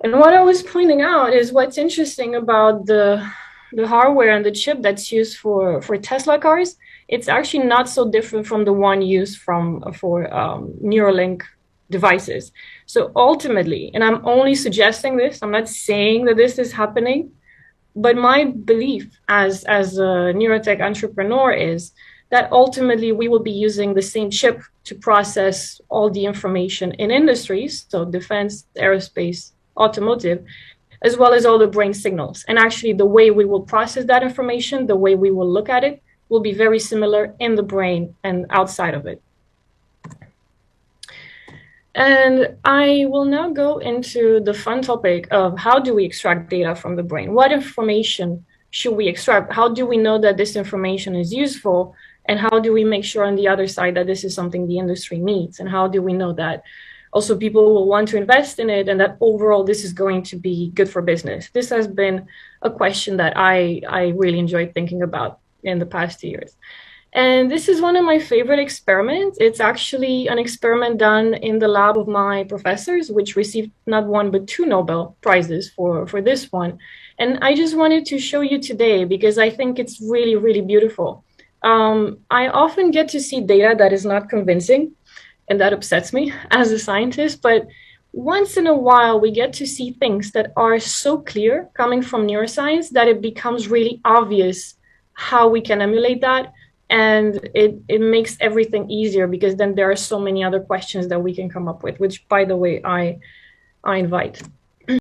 And what I was pointing out is what's interesting about the hardware and the chip that's used for Tesla cars. It's actually not so different from the one used for Neuralink devices. So ultimately, and I'm only suggesting this, I'm not saying that this is happening, but my belief as a neurotech entrepreneur is that ultimately we will be using the same chip to process all the information in industries, so defense, aerospace, automotive, as well as all the brain signals. And actually, the way we will process that information, the way we will look at it, will be very similar in the brain and outside of it. And I will now go into the fun topic of how do we extract data from the brain? What information should we extract? How do we know that this information is useful? And how do we make sure on the other side that this is something the industry needs? And how do we know that also people will want to invest in it and that overall this is going to be good for business? This has been a question that I really enjoyed thinking about in the past years. And this is one of my favorite experiments. It's actually an experiment done in the lab of my professors, which received not one, but two Nobel Prizes for this one. And I just wanted to show you today because I think it's really, really beautiful. I often get to see data that is not convincing, and that upsets me as a scientist. But once in a while, we get to see things that are so clear coming from neuroscience that it becomes really obvious how we can emulate that. And it makes everything easier because then there are so many other questions that we can come up with, which, by the way, I invite.